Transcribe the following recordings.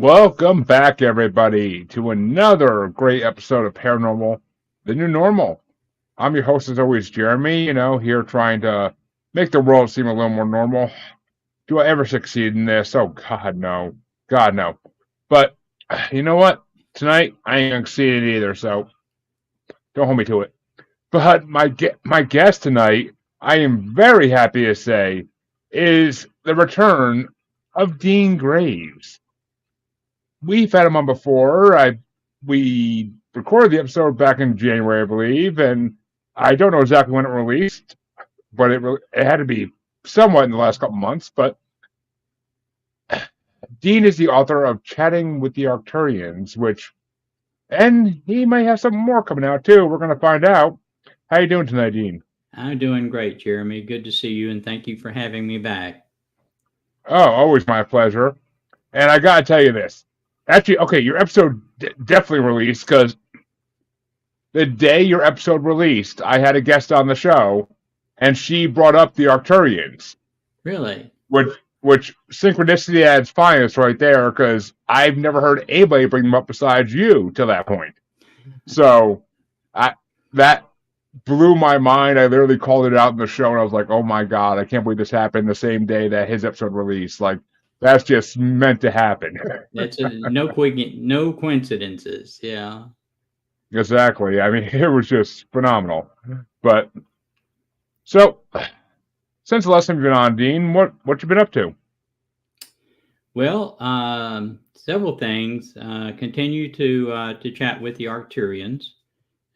Welcome back, everybody, to another great episode of Paranormal, the New Normal. I'm your host, as always, Jeremy, here trying to make the world seem a little more normal. Do I ever succeed in this? Oh, God, no. God, no. But you know what? Tonight, I ain't going to succeed either, so don't hold me to it. But my guest tonight, I am very happy to say, is the return of Dean Graves. We've had him on before. We recorded the episode back in January, I believe, and I don't know exactly when it released, but it had to be somewhat in the last couple months. But Dean is the author of Chatting with the Arcturians, and he may have something more coming out too. We're going to find out. How you doing tonight, Dean? I'm doing great, Jeremy. Good to see you, and thank you for having me back. Oh, always my pleasure. And I got to tell you this. Actually, okay, your episode definitely released because the day your episode released, I had a guest on the show, and she brought up the Arcturians. Really? Which synchronicity at its finest right there, because I've never heard anybody bring them up besides you to that point. So that blew my mind. I literally called it out in the show, and I was like, oh my God, I can't believe this happened the same day that his episode released. Like, that's just meant to happen. It's no coincidences. Yeah. Exactly. I mean, it was just phenomenal. But so, since the last time you've been on, Dean, what you been up to? Well, several things. Continue to chat with the Arcturians.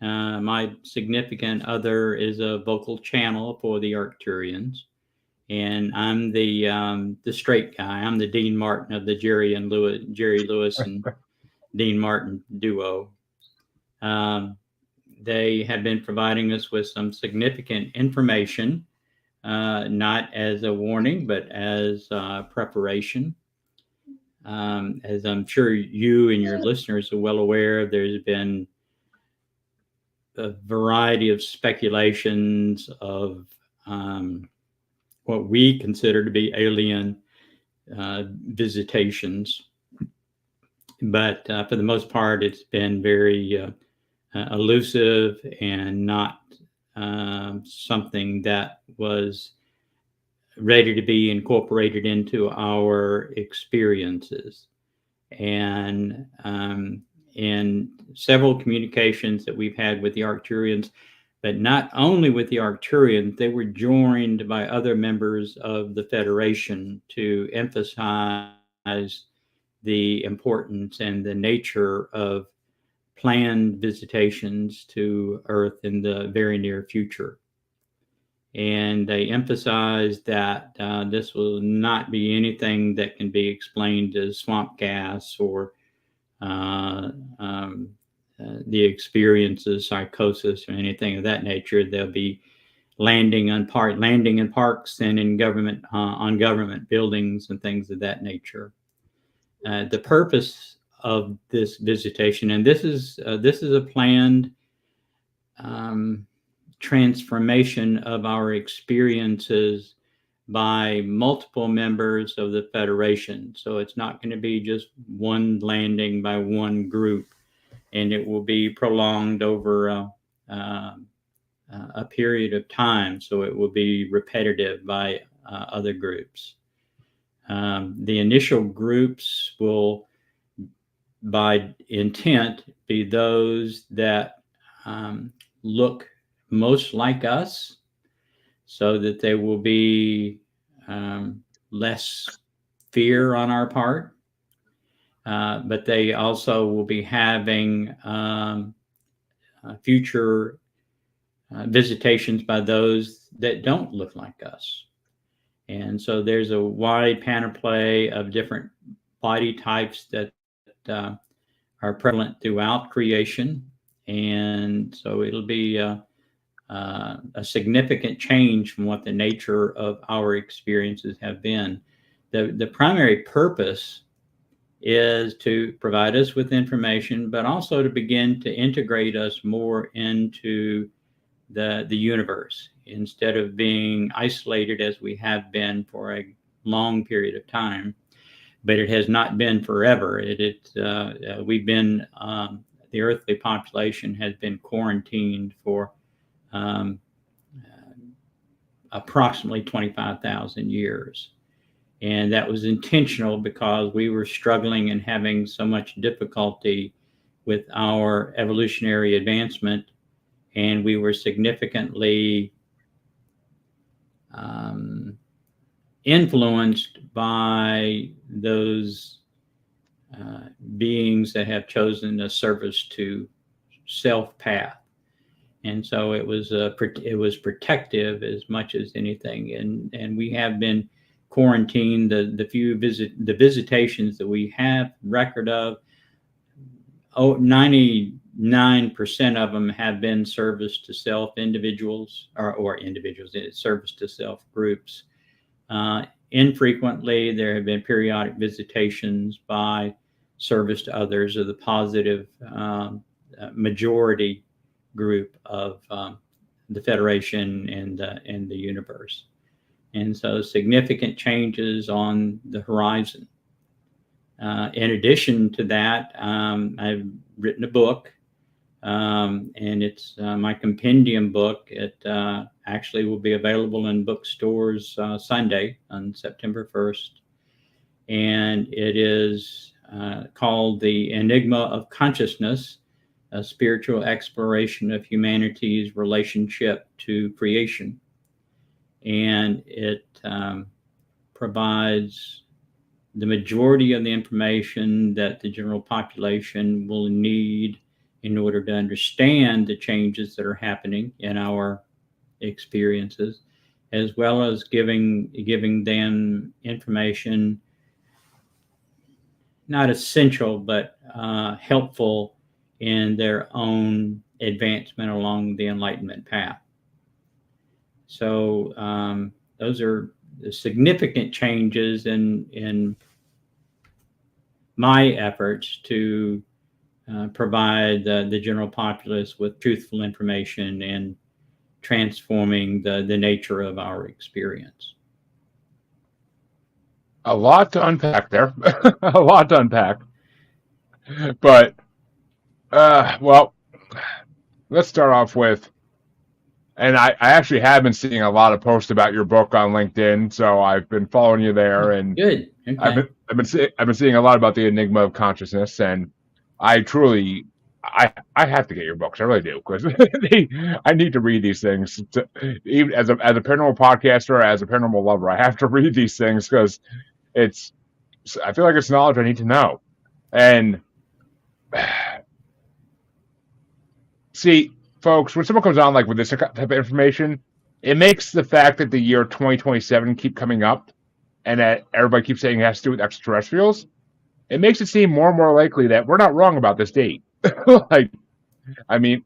My significant other is a vocal channel for the Arcturians, and I'm the straight guy. I'm the Dean Martin of the Jerry Lewis and Dean Martin duo. They have been providing us with some significant information, not as a warning, but as preparation. As I'm sure you and your listeners are well aware, there's been a variety of speculations of what we consider to be alien visitations. But for the most part, it's been very elusive and not something that was ready to be incorporated into our experiences. And in several communications that we've had with the Arcturians, but not only with the Arcturians, they were joined by other members of the Federation to emphasize the importance and the nature of planned visitations to Earth in the very near future. And they emphasize that this will not be anything that can be explained as swamp gas or the experiences, psychosis, or anything of that nature. They'll be landing in parks and in government on government buildings and things of that nature. The purpose of this visitation, and this is a planned transformation of our experiences by multiple members of the Federation. So it's not going to be just one landing by one group, and it will be prolonged over a period of time. So it will be repetitive by other groups. The initial groups will, by intent, be those that look most like us, so that there will be less fear on our part. But they also will be having future visitations by those that don't look like us. And so there's a wide panoply of different body types that are prevalent throughout creation. And so it'll be a significant change from what the nature of our experiences have been. The primary purpose is to provide us with information, but also to begin to integrate us more into the universe, instead of being isolated as we have been for a long period of time. but it has not been forever. We've been the earthly population has been quarantined for approximately 25,000 years. And that was intentional because we were struggling and having so much difficulty with our evolutionary advancement, and we were significantly influenced by those beings that have chosen a service to self path. And so it was protective as much as anything. And we have been quarantined. The visitations that we have record of, 99% of them have been service to self individuals or individuals, service to self groups. Infrequently, there have been periodic visitations by service to others, or the positive majority group of the Federation and the universe. And so significant changes on the horizon. In addition to that, I've written a book, and it's my compendium book. It actually will be available in bookstores Sunday on September 1st. And it is called The Enigma of Consciousness, a spiritual exploration of humanity's relationship to creation. And it provides the majority of the information that the general population will need in order to understand the changes that are happening in our experiences, as well as giving them information, not essential, but helpful in their own advancement along the enlightenment path. So those are the significant changes in my efforts to provide the general populace with truthful information and transforming the nature of our experience. A lot to unpack there. A lot to unpack. But, well, let's start off with, and I actually have been seeing a lot of posts about your book on LinkedIn, so I've been following you there, and good. Okay. I've been seeing a lot about the Enigma of Consciousness, and I truly, I have to get your books. I really do, because I need to read these things. Even as a paranormal podcaster, as a paranormal lover, I have to read these things because I feel like it's knowledge I need to know. And see, folks, when someone comes on like with this type of information, it makes the fact that the year 2027 keep coming up and that everybody keeps saying it has to do with extraterrestrials, it makes it seem more and more likely that we're not wrong about this date. Like, I mean,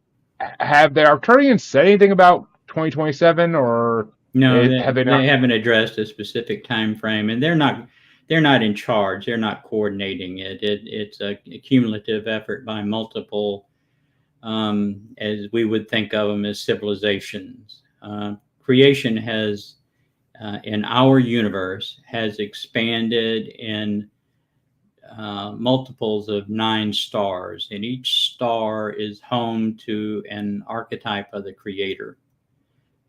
have the Arcturians said anything about 2027, or no? have they not? They haven't addressed a specific time frame, and they're not in charge. They're not coordinating it. It's a cumulative effort by multiple, as we would think of them as civilizations. Creation has, in our universe, has expanded in multiples of 9 stars, and each star is home to an archetype of the creator.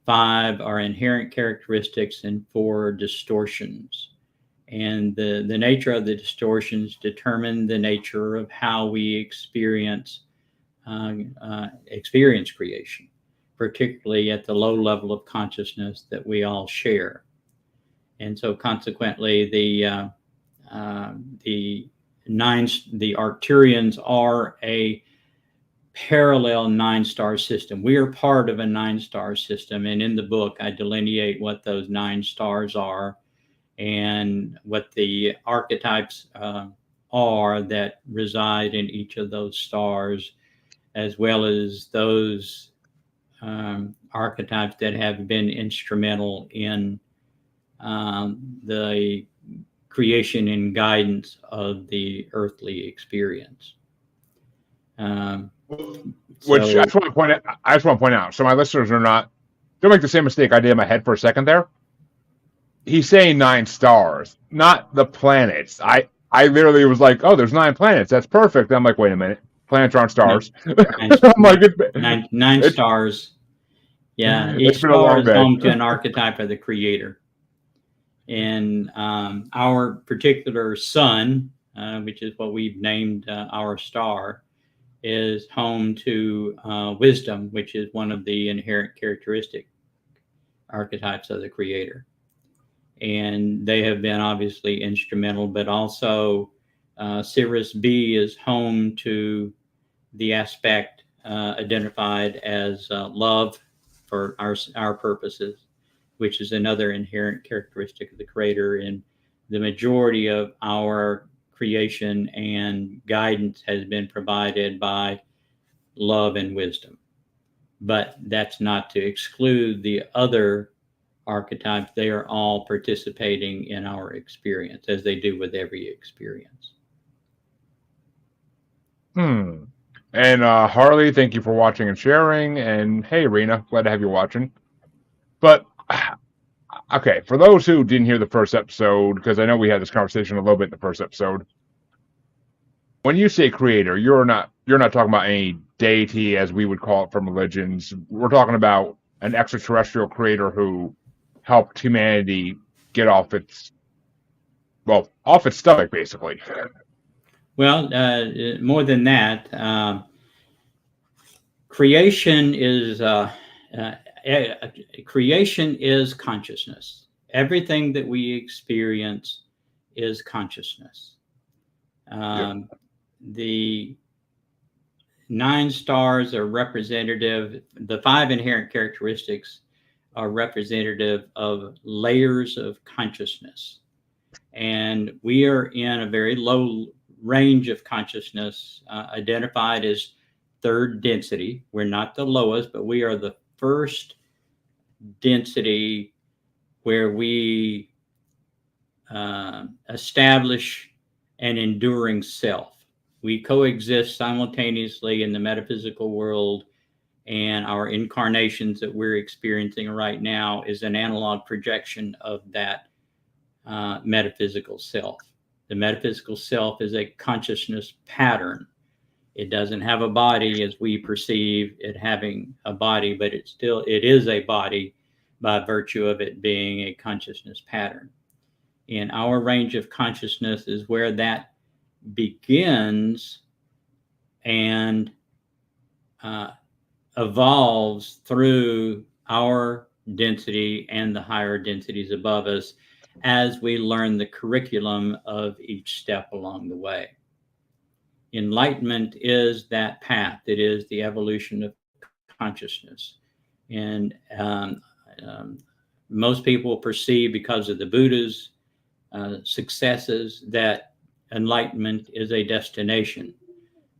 5 are inherent characteristics and 4 distortions. And the nature of the distortions determine the nature of how we experience creation, particularly at the low level of consciousness that we all share. And so consequently, the Arcturians are a parallel 9-star system. We are part of a 9-star system, and in the book I delineate what those 9 stars are and what the archetypes are that reside in each of those stars, as well as those archetypes that have been instrumental in the creation and guidance of the earthly experience. Which I just want to point out. So my listeners don't make the same mistake I did in my head for a second there. He's saying 9 stars, not the planets. I literally was like, oh, there's 9 planets. That's perfect. I'm like, wait a minute. Planets aren't No, stars. nine, I'm like, nine it's stars. Yeah, it's each been a star long is day. home to an archetype of the creator. And our particular sun, which is what we've named our star, is home to wisdom, which is one of the inherent characteristic archetypes of the creator. And they have been obviously instrumental, but also Sirius B is home to the aspect identified as love for our purposes, which is another inherent characteristic of the creator. And the majority of our creation and guidance has been provided by love and wisdom. But that's not to exclude the other archetypes. They are all participating in our experience, as they do with every experience. Hmm. And Harley, thank you for watching and sharing. And hey, Rena, glad to have you watching. But okay, for those who didn't hear the first episode, because I know we had this conversation a little bit in the first episode. When you say creator, you're not talking about any deity as we would call it from religions. We're talking about an extraterrestrial creator who helped humanity get off its stomach, basically. Well, more than that, creation is creation is consciousness. Everything that we experience is consciousness. Yep. The 9 stars are representative. The 5 inherent characteristics are representative of layers of consciousness, and we are in a very low range of consciousness, identified as third density. We're not the lowest, but we are the first density where we establish an enduring self. We coexist simultaneously in the metaphysical world, and our incarnations that we're experiencing right now is an analog projection of that metaphysical self. The metaphysical self is a consciousness pattern. It doesn't have a body as we perceive it having a body, but it is a body by virtue of it being a consciousness pattern. And our range of consciousness is where that begins and evolves through our density and the higher densities above us as we learn the curriculum of each step along the way. Enlightenment is that path. It is the evolution of consciousness. And most people perceive, because of the Buddha's successes, that enlightenment is a destination.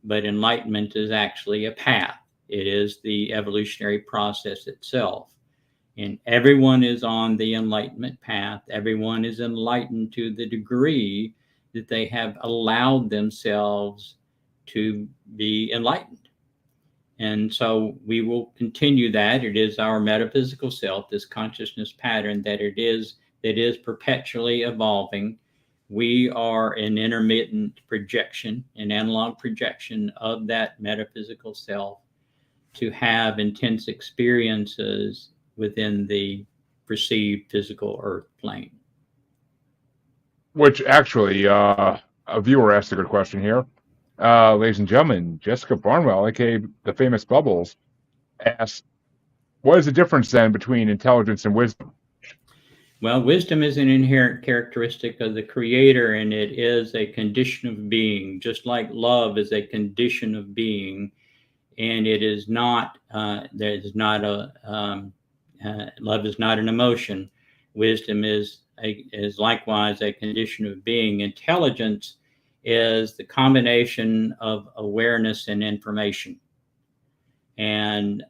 But enlightenment is actually a path. It is the evolutionary process itself. And everyone is on the enlightenment path. Everyone is enlightened to the degree that they have allowed themselves to be enlightened. And so we will continue that. It is our metaphysical self, this consciousness pattern that is perpetually evolving. We are an intermittent projection, an analog projection of that metaphysical self to have intense experiences within the perceived physical earth plane. Which actually, a viewer asked a good question here. Ladies and gentlemen, Jessica Barnwell, aka the famous Bubbles, asks, what is the difference then between intelligence and wisdom? Well, wisdom is an inherent characteristic of the creator, and it is a condition of being, just like love is a condition of being. And it is not, love is not an emotion. Wisdom is likewise a condition of being. Intelligence is the combination of awareness and information. And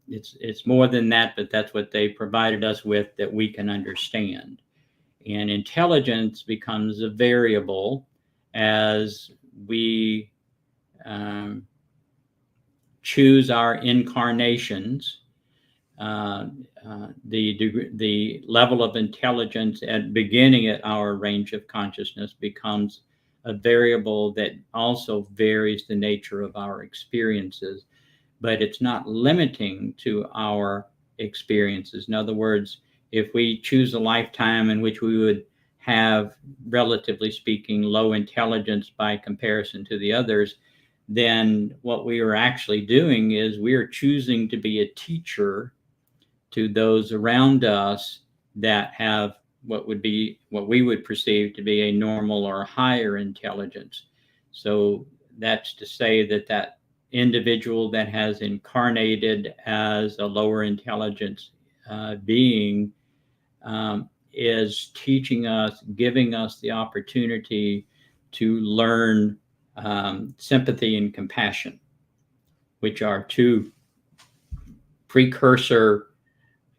it's more than that, but that's what they provided us with that we can understand. And intelligence becomes a variable as we choose our incarnations. the level of intelligence at beginning at our range of consciousness becomes a variable that also varies the nature of our experiences, but it's not limiting to our experiences. In other words, if we choose a lifetime in which we would have, relatively speaking, low intelligence by comparison to the others, then what we are actually doing is we are choosing to be a teacher to those around us that have what we would perceive to be a normal or higher intelligence. So that's to say that that individual that has incarnated as a lower intelligence being is teaching us, giving us the opportunity to learn sympathy and compassion, which are two precursor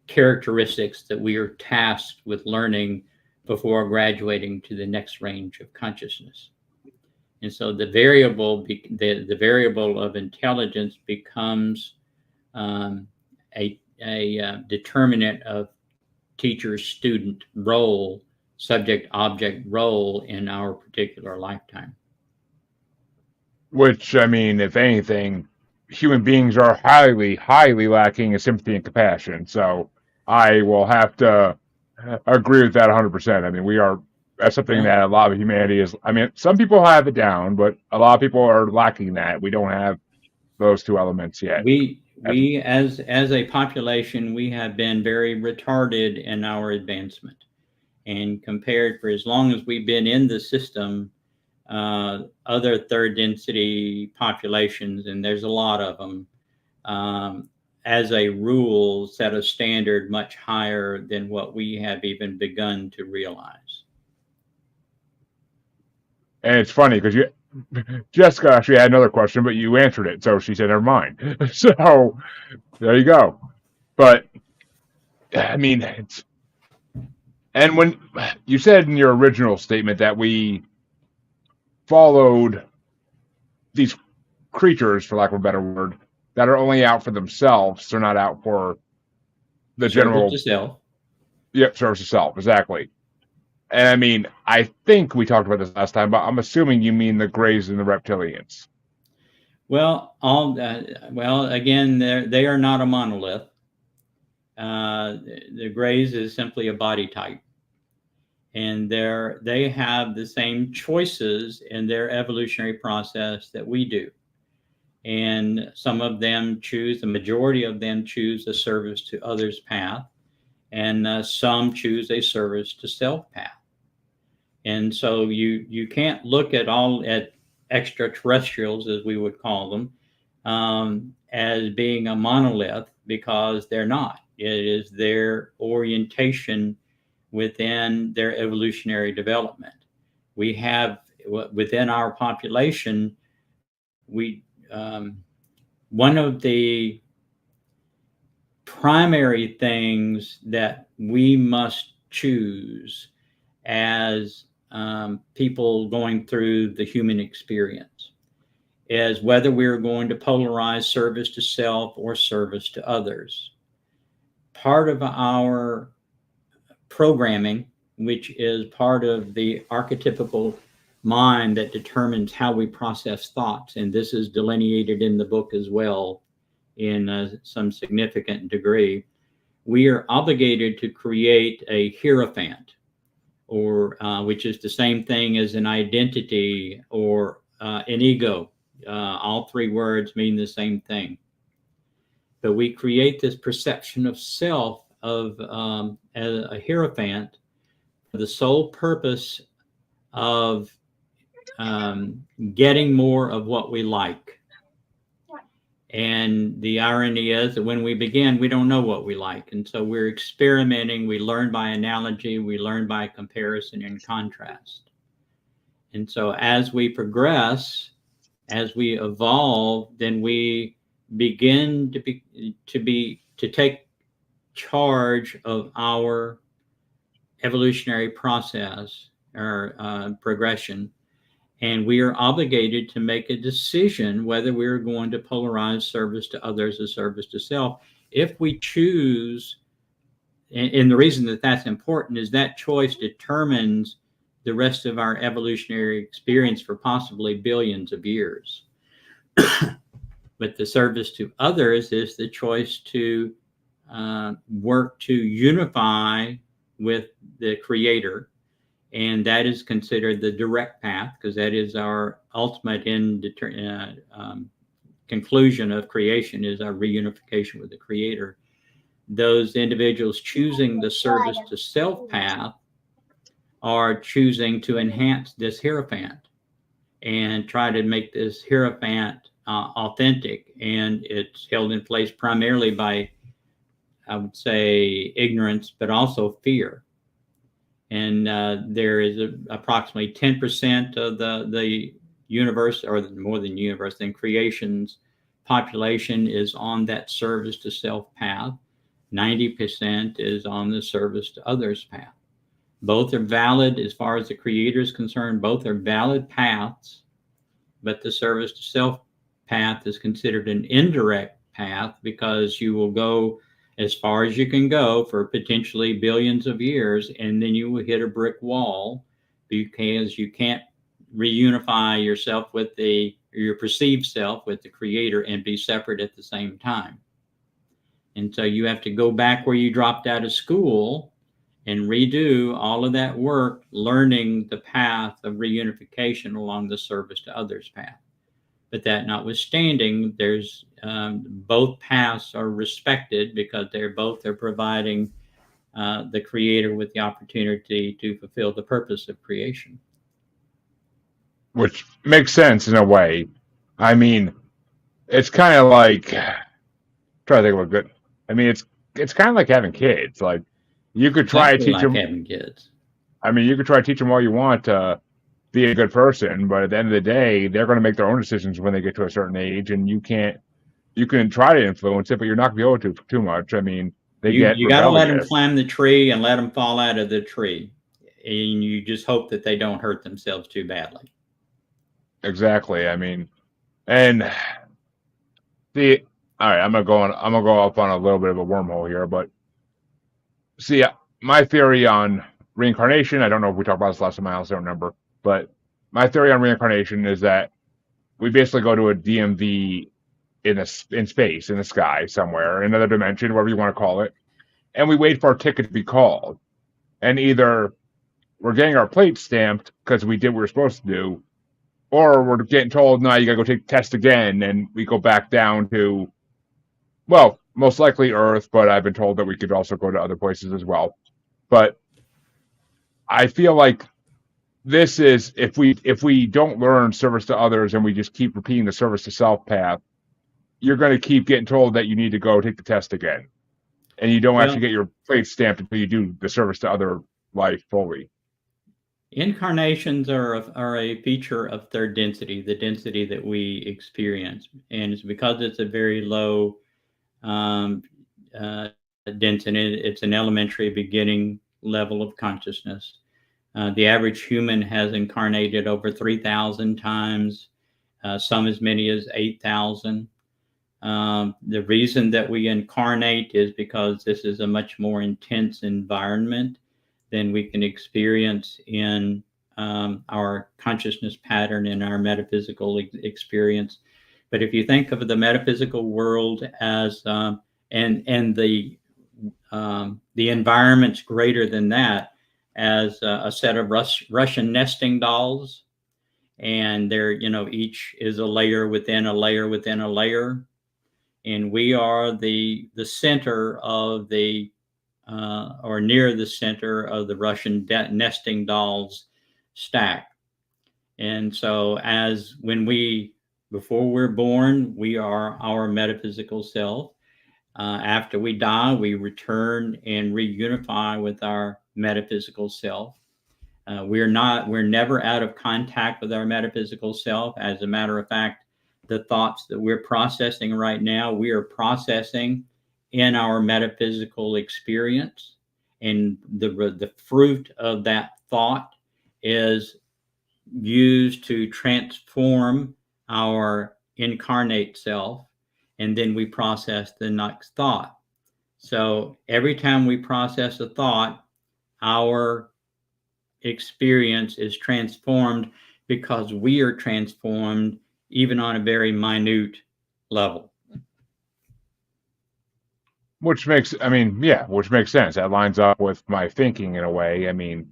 characteristics that we are tasked with learning before graduating to the next range of consciousness. And so the variable of intelligence becomes a determinant of teacher-student role, subject-object role in our particular lifetime. Which, I mean, if anything, human beings are highly, highly lacking in sympathy and compassion. So I will have to agree with that 100%. I mean, that's something that a lot of humanity is. I mean, some people have it down, but a lot of people are lacking that. We don't have those two elements yet. We as a population, we have been very retarded in our advancement, and compared for as long as we've been in the system, other third density populations, and there's a lot of them, as a rule, set a standard much higher than what we have even begun to realize. And it's funny because Jessica actually had another question, but you answered it. So she said, never mind. So there you go. But I mean, and when you said in your original statement that we followed these creatures, for lack of a better word, that are only out for themselves, they're not out for the general. Service to self. Yep, service to self, exactly. And I mean, I think we talked about this last time, but I'm assuming you mean the Greys and the Reptilians. Well, again, they are not a monolith. The Greys is simply a body type, and they have the same choices in their evolutionary process that we do. And some of them choose, the majority of them choose a service to others path, and some choose a service to self path. And so you can't look at extraterrestrials, as we would call them, as being a monolith, because they're not. It is their orientation within their evolutionary development. We have within our population, one of the primary things that we must choose as people going through the human experience is whether we're going to polarize service to self or service to others. Part of our programming, which is part of the archetypical mind that determines how we process thoughts, and this is delineated in the book as well in some significant degree, we are obligated to create a hierophant, or which is the same thing as an identity or an ego. All three words mean the same thing. But we create this perception of self as a hierophant for the sole purpose of getting more of what we like. And the irony is that when we begin, we don't know what we like. And so we're experimenting. We learn by analogy. We learn by comparison and contrast. And so as we progress, as we evolve, then we begin to take charge of our evolutionary process or progression. And we are obligated to make a decision whether we're going to polarize service to others or service to self. if we choose, and the reason that that's important is that choice determines the rest of our evolutionary experience for possibly billions of years. But the service to others is the choice to work to unify with the Creator. And that is considered the direct path, because that is our ultimate conclusion of creation, is our reunification with the Creator. Those individuals choosing the service to self path are choosing to enhance this hierophant and try to make this hierophant authentic. And it's held in place primarily by, I would say, ignorance, but also fear. And there is approximately 10% of the universe, or more than universe, than creation's population is on that service to self path. 90% is on the service to others path. Both are valid as far as the Creator is concerned. Both are valid paths, but the service to self path is considered an indirect path, because you will go as far as you can go for potentially billions of years, and then you will hit a brick wall, because you can't reunify yourself with your perceived self with the Creator and be separate at the same time. And so you have to go back where you dropped out of school and redo all of that work, learning the path of reunification along the service to others path. But that notwithstanding, there's both paths are respected, because they're providing the Creator with the opportunity to fulfill the purpose of creation. Which makes sense in a way. I mean, it's kind of like, try to think of a good. I mean, it's kind of like having kids. Like, you could try to teach them. Having kids. I mean, you could try to teach them all you want to be a good person, but at the end of the day, they're going to make their own decisions when they get to a certain age, and you can try to influence it, but you're not going to be able to too much. I mean, you got to let them climb the tree and let them fall out of the tree, and you just hope that they don't hurt themselves too badly. Exactly. I mean, and all right, I'm gonna go up on a little bit of a wormhole here, but see, my theory on reincarnation, I don't know if we talked about this last time, I also don't remember, but my theory on reincarnation is that we basically go to a DMV in space, in the sky somewhere, another dimension, whatever you want to call it, and we wait for our ticket to be called. And either we're getting our plate stamped because we did what we were supposed to do, or we're getting told, no, you got to go take the test again, and we go back down to, well, most likely Earth, but I've been told that we could also go to other places as well. But I feel like this is, if we don't learn service to others and we just keep repeating the service to self path, you're going to keep getting told that you need to go take the test again, and you don't actually get your plate stamped until you do the service to other life fully. Incarnations are a feature of third density, the density that we experience, and it's because it's a very low density. It's an elementary beginning level of consciousness. The average human has incarnated over 3,000 times, some as many as 8,000. The reason that we incarnate is because this is a much more intense environment than we can experience in our consciousness pattern, in our metaphysical experience. But if you think of the metaphysical world as and the environments greater than that as a set of Russian nesting dolls, and they're, each is a layer within a layer within a layer, and we are the center of the or near the center of the Russian nesting dolls stack. And so before we're born, we are our metaphysical self. After we die, we return and reunify with our metaphysical self. We're never out of contact with our metaphysical self. As a matter of fact, the thoughts that we're processing right now, we are processing in our metaphysical experience, and the fruit of that thought is used to transform our incarnate self, and then we process the next thought. So every time we process a thought, our experience is transformed because we are transformed even on a very minute level. Which makes, I mean, yeah, which makes sense. That lines up with my thinking in a way. I mean,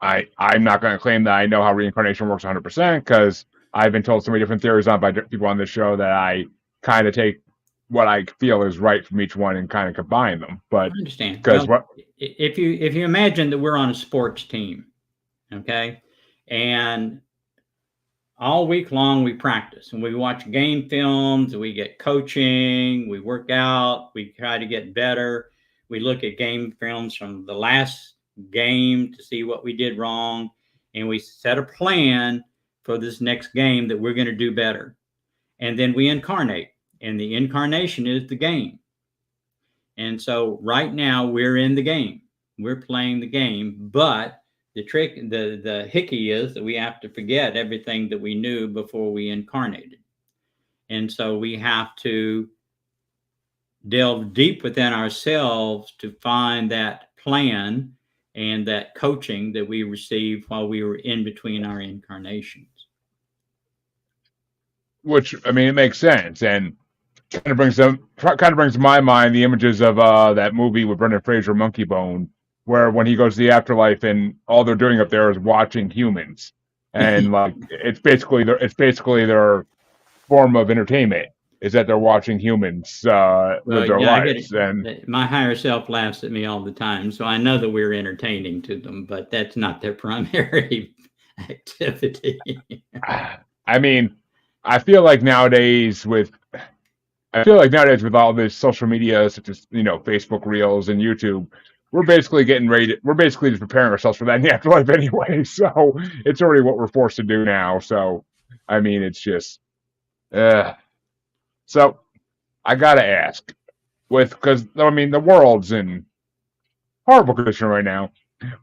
I'm not going to claim that I know how reincarnation works 100% because I've been told so many different theories on by people on this show that I kind of take what I feel is right from each one and kind of combine them. But I understand. because Well, what, if you imagine that we're on a sports team, okay, and all week long we practice and we watch game films, we get coaching, we work out, we try to get better. We look at game films from the last game to see what we did wrong, and we set a plan for this next game that we're going to do better. And then we incarnate, and the incarnation is the game. And so right now we're in the game. We're playing the game, but the hickey is that we have to forget everything that we knew before we incarnated. And so we have to delve deep within ourselves to find that plan and that coaching that we received while we were in between our incarnations. which I mean, it makes sense and kind of brings to my mind the images of that movie with Brendan Fraser, Monkey Bone, where when he goes to the afterlife and all they're doing up there is watching humans, and like it's basically their form of entertainment is that they're watching humans live Well, their yeah, I get lives. it. And My higher self laughs at me all the time, so I know that we're entertaining to them, but that's not their primary activity. I mean, I feel like nowadays with I feel like nowadays with all this social media, such as Facebook Reels and YouTube, we're basically getting ready. We're basically just preparing ourselves for that in the afterlife anyway. So it's already what we're forced to do now. So I mean, it's just. So I gotta ask, because I mean the world's in horrible condition right now.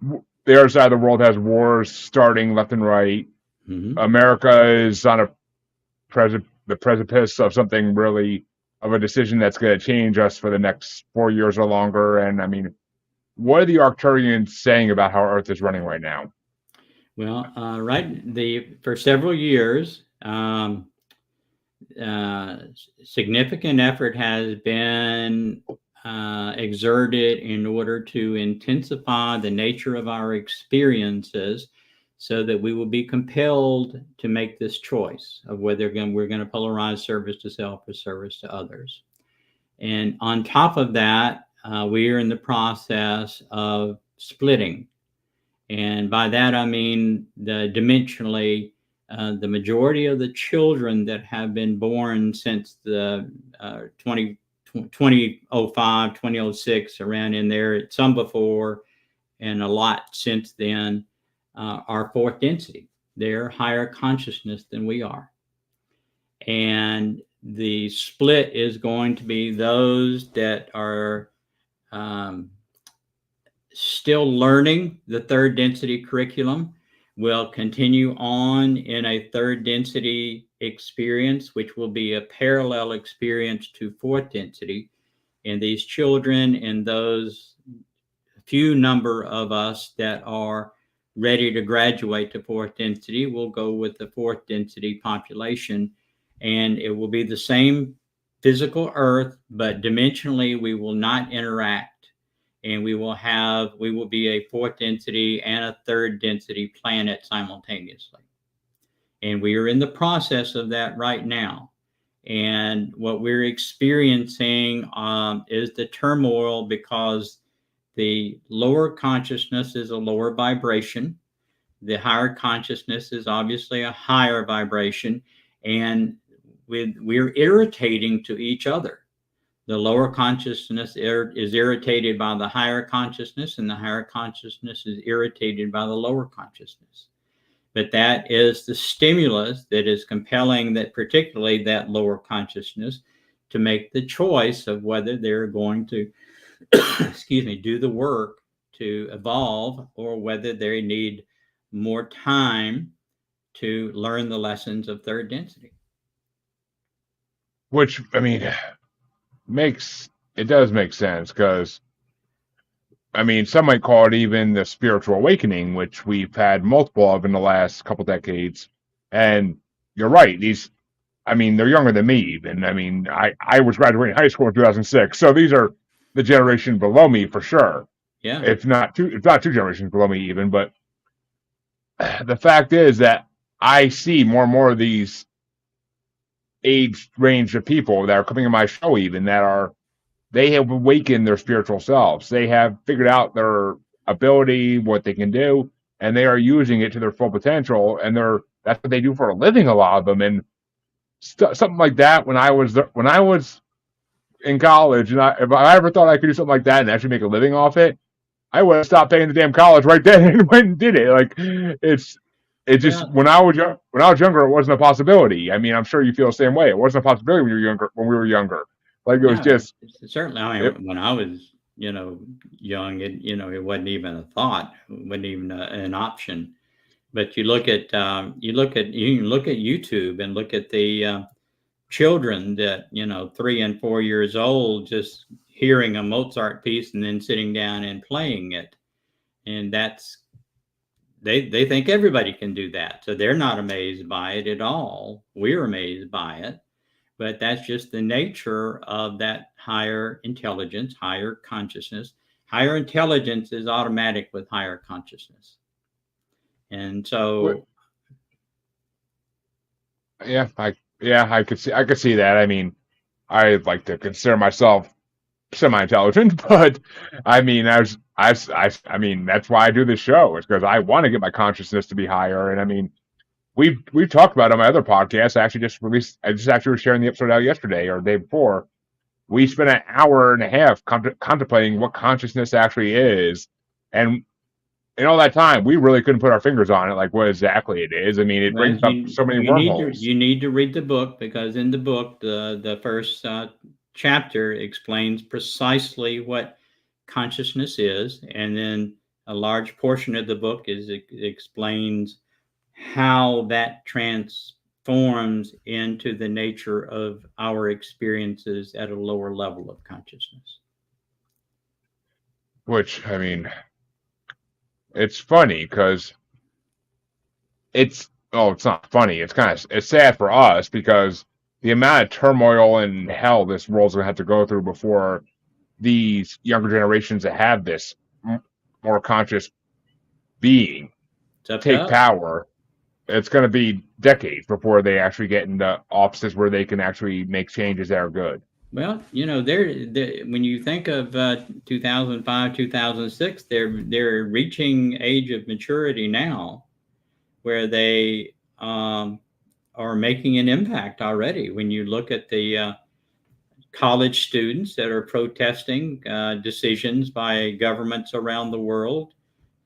The other side of the world has wars starting left and right. Mhm. America is on the precipice of something really of a decision that's going to change us for the next 4 years or longer. And I mean, what are the Arcturians saying about how Earth is running right now? Well, for several years, significant effort has been exerted in order to intensify the nature of our experiences so that we will be compelled to make this choice of whether we're going to polarize service to self or service to others. And on top of that, we are in the process of splitting. And by that, I mean dimensionally, the majority of the children that have been born since the 2005, 2006, around in there, some before and a lot since then, are fourth density. They're higher consciousness than we are. And the split is going to be those that are still learning the third density curriculum will continue on in a third density experience, which will be a parallel experience to fourth density. And these children and those few number of us that are ready to graduate to fourth density will go with the fourth density population. And it will be the same physical Earth, but dimensionally we will not interact. And we will be a fourth density and a third density planet simultaneously. And we are in the process of that right now. And what we're experiencing is the turmoil because the lower consciousness is a lower vibration. The higher consciousness is obviously a higher vibration. And we're irritating to each other. The lower consciousness is irritated by the higher consciousness, and the higher consciousness is irritated by the lower consciousness. But that is the stimulus that is compelling that, particularly that lower consciousness, to make the choice of whether they're going to, do the work to evolve or whether they need more time to learn the lessons of third density. Which I mean makes it does make sense because, I mean, some might call it even the spiritual awakening, which we've had multiple of in the last couple decades. And you're right; I mean, they're younger than me even. I mean, I was graduating high school in 2006, so these are the generation below me for sure. Yeah. If not two generations below me even. But the fact is that I see more and more of these age range of people that are coming to my show even that are they have awakened their spiritual selves. They have figured out their ability, what they can do, and they are using it to their full potential. And that's what they do for a living. A lot of them, and something like that. When I was in college, and if I ever thought I could do something like that and actually make a living off it, I would have stopped paying the damn college right then and went and did it. Like it's just Well, when I was younger, it wasn't a possibility. I mean, I'm sure you feel the same way. It wasn't a possibility when you were younger. When we were younger, like it was no, just certainly. I it, mean, when I was, young, it wasn't even a thought, wasn't even an option. But you can look at YouTube and look at the children that 3 and 4 years old, just hearing a Mozart piece and then sitting down and playing it, and they think everybody can do that, so they're not amazed by it at all. We're amazed by it, but that's just the nature of that higher intelligence, higher consciousness. Higher intelligence is automatic with higher consciousness, and so yeah, I could see that. I mean, I like to consider myself semi-intelligent, but I mean, I mean, that's why I do this show. It's because I want to get my consciousness to be higher. And I mean, we've talked about it on my other podcast. I just actually was sharing the episode out yesterday or the day before. We spent an hour and a half contemplating what consciousness actually is, and in all that time, we really couldn't put our fingers on it, like what exactly it is. I mean, it well, brings up so many wormholes. you need to read the book, because in the book, the first chapter explains precisely what consciousness is, and then a large portion of the book explains how that transforms into the nature of our experiences at a lower level of consciousness. Which, I mean, it's funny because it's not funny. It's sad for us because the amount of turmoil and hell this world's gonna have to go through before these younger generations that have this more conscious being It's up to take us. power. It's going to be decades before they actually get into offices where they can actually make changes that are good. Well, when you think of 2005, 2006, they're reaching age of maturity now, where they are making an impact already. When you look at the college students that are protesting decisions by governments around the world,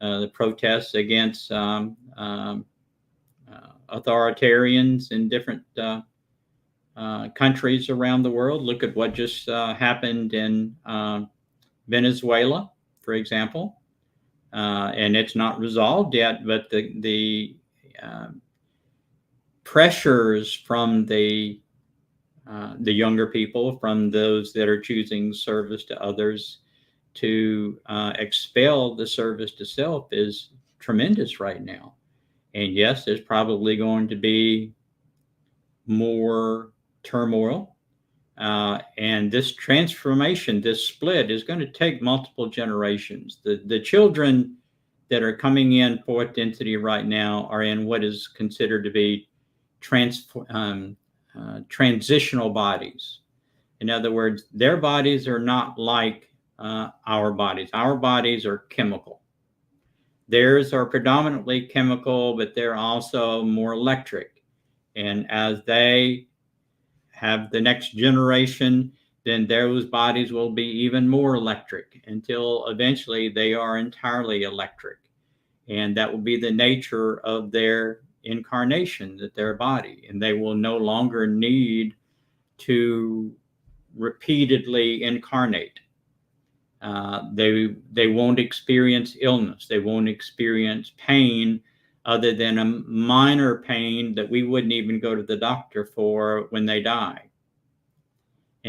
the protests against authoritarians in different countries around the world. Look at what just happened in Venezuela, for example, and it's not resolved yet. But the pressures from the younger people, from those that are choosing service to others, to expel the service to self is tremendous right now. And yes, there's probably going to be more turmoil. And this transformation, this split, is going to take multiple generations. The children that are coming in fourth density right now are in what is considered to be transitional bodies. In other words, their bodies are not like our bodies. Our bodies are chemical. Theirs are predominantly chemical, but they're also more electric. And as they have the next generation, then those bodies will be even more electric until eventually they are entirely electric. And that will be the nature of their incarnation, that their body, and they will no longer need to repeatedly incarnate. They won't experience illness. They won't experience pain other than a minor pain that we wouldn't even go to the doctor for when they die.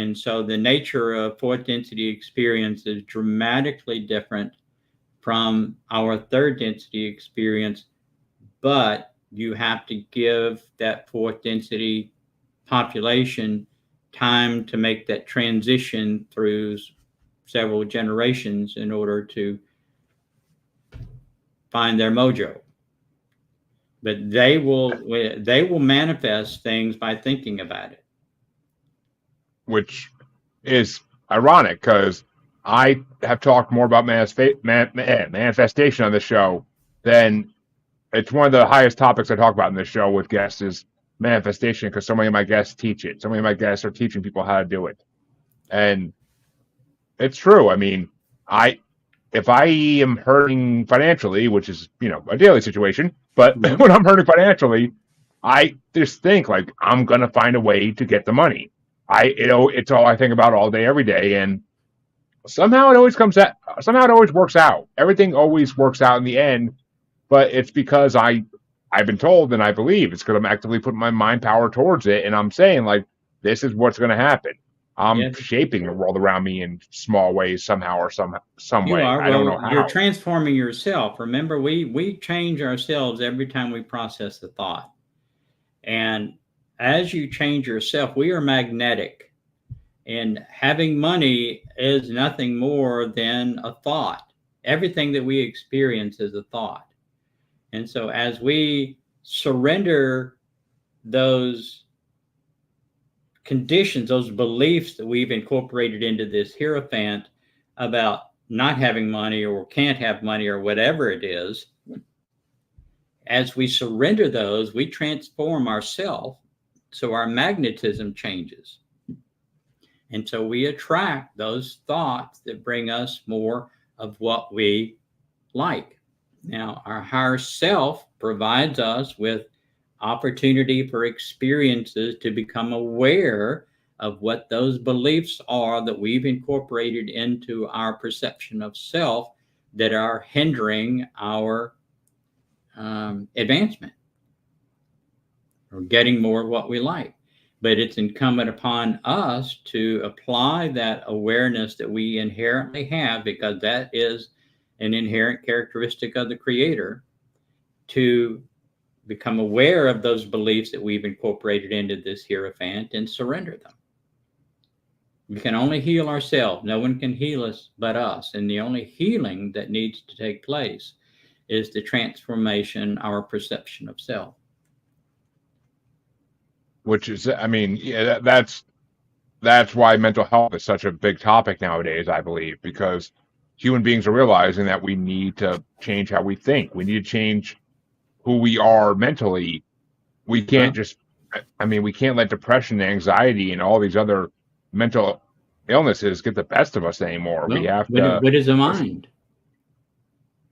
And so the nature of fourth density experience is dramatically different from our third density experience, but you have to give that fourth density population time to make that transition through several generations in order to find their mojo. But they will manifest things by thinking about it, which is ironic because I have talked more about manifestation on this show than it's one of the highest topics I talk about in this show with guests is manifestation because so many of my guests teach it. So many of my guests are teaching people how to do it. And it's true. I mean, if I am hurting financially, which is, a daily situation, but when I'm hurting financially, I just think like I'm going to find a way to get the money. It's all I think about all day, every day. And somehow it always works out. Everything always works out in the end, but it's because I've been told and I believe it's because I'm actively putting my mind power towards it. And I'm saying like, this is what's going to happen. I'm shaping the world around me in small ways somehow or some way. I don't know how. You're transforming yourself. Remember, we change ourselves every time we process a thought. And as you change yourself, we are magnetic. And having money is nothing more than a thought. Everything that we experience is a thought. And so as we surrender those conditions, those beliefs that we've incorporated into this hierophant about not having money or can't have money or whatever it is, as we surrender those, we transform ourselves. So our magnetism changes. And so we attract those thoughts that bring us more of what we like. Now, our higher self provides us with opportunity for experiences to become aware of what those beliefs are that we've incorporated into our perception of self that are hindering our advancement or getting more of what we like. But it's incumbent upon us to apply that awareness that we inherently have, because that is an inherent characteristic of the Creator, to become aware of those beliefs that we've incorporated into this hierophant and surrender them. We can only heal ourselves. No one can heal us but us. And the only healing that needs to take place is the transformation, our perception of self. Which is, I mean, yeah, that's why mental health is such a big topic nowadays, I believe, because human beings are realizing that we need to change how we think. We need to change who we are mentally. We can't we can't let depression and anxiety and all these other mental illnesses get the best of us anymore. Well, we have to. What is a mind?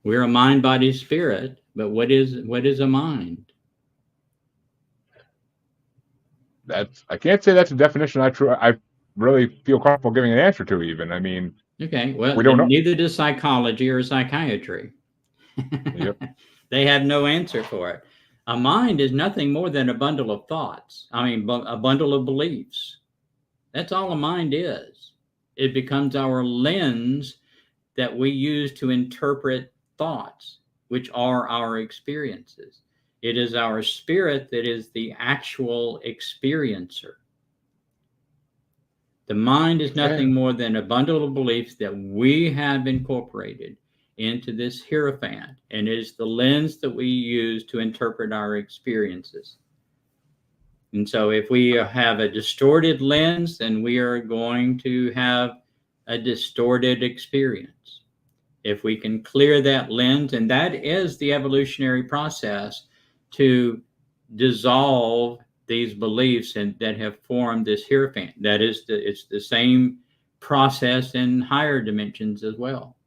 We're a mind, body, spirit, but what is a mind? I can't say that's a definition I really feel comfortable giving an answer to even. I mean, okay, well, we don't know. Neither does psychology or psychiatry. Yep. They have no answer for it. A mind is nothing more than a bundle of thoughts. A bundle of beliefs. That's all a mind is. It becomes our lens that we use to interpret thoughts, which are our experiences. It is our spirit that is the actual experiencer. The mind is nothing more than a bundle of beliefs that we have incorporated into this hierophant, and it is the lens that we use to interpret our experiences. And so if we have a distorted lens, then we are going to have a distorted experience. If we can clear that lens, and that is the evolutionary process to dissolve these beliefs that have formed this hierophant. It's the same process in higher dimensions as well.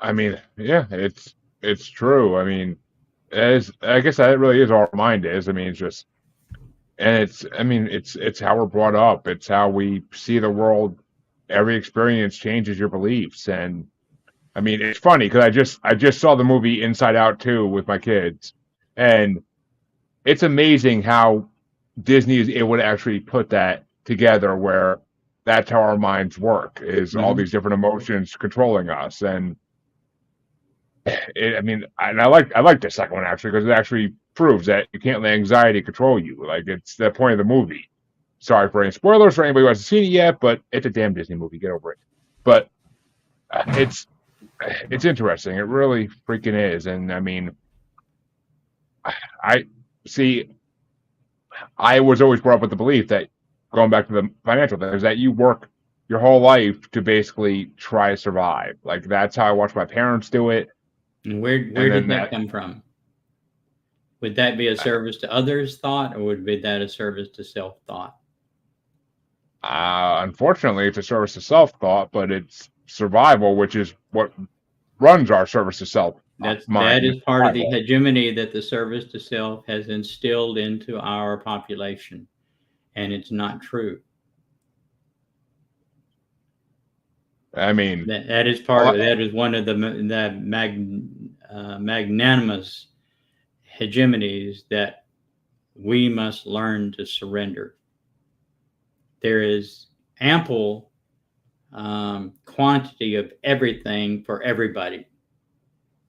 I mean, yeah, it's true. I mean, I guess that really is all our mind is. I mean, it's how we're brought up. It's how we see the world. Every experience changes your beliefs. And I mean, it's funny because I just saw the movie Inside Out 2 with my kids, and it's amazing how Disney is able to actually put that together where that's how our minds work, is all Mhm. these different emotions controlling us. And I mean, and I like the second one actually, because it actually proves that you can't let anxiety control you. Like, it's the point of the movie. Sorry for any spoilers for anybody who hasn't seen it yet, but it's a damn Disney movie. Get over it. But it's interesting. It really freaking is. And I mean, I see. I was always brought up with the belief that, going back to the financial thing, is that you work your whole life to basically try to survive. Like, that's how I watched my parents do it. And where And then did that come from? Would that be a service to others' thought, or would be that a service to self thought? Unfortunately, it's a service to self thought, but it's survival, which is what runs our service to self That mind. is part of the hegemony that the service to self has instilled into our population, and it's not true. I mean, That is part of that is one of the magnanimous hegemonies that we must learn to surrender. There is ample quantity of everything for everybody.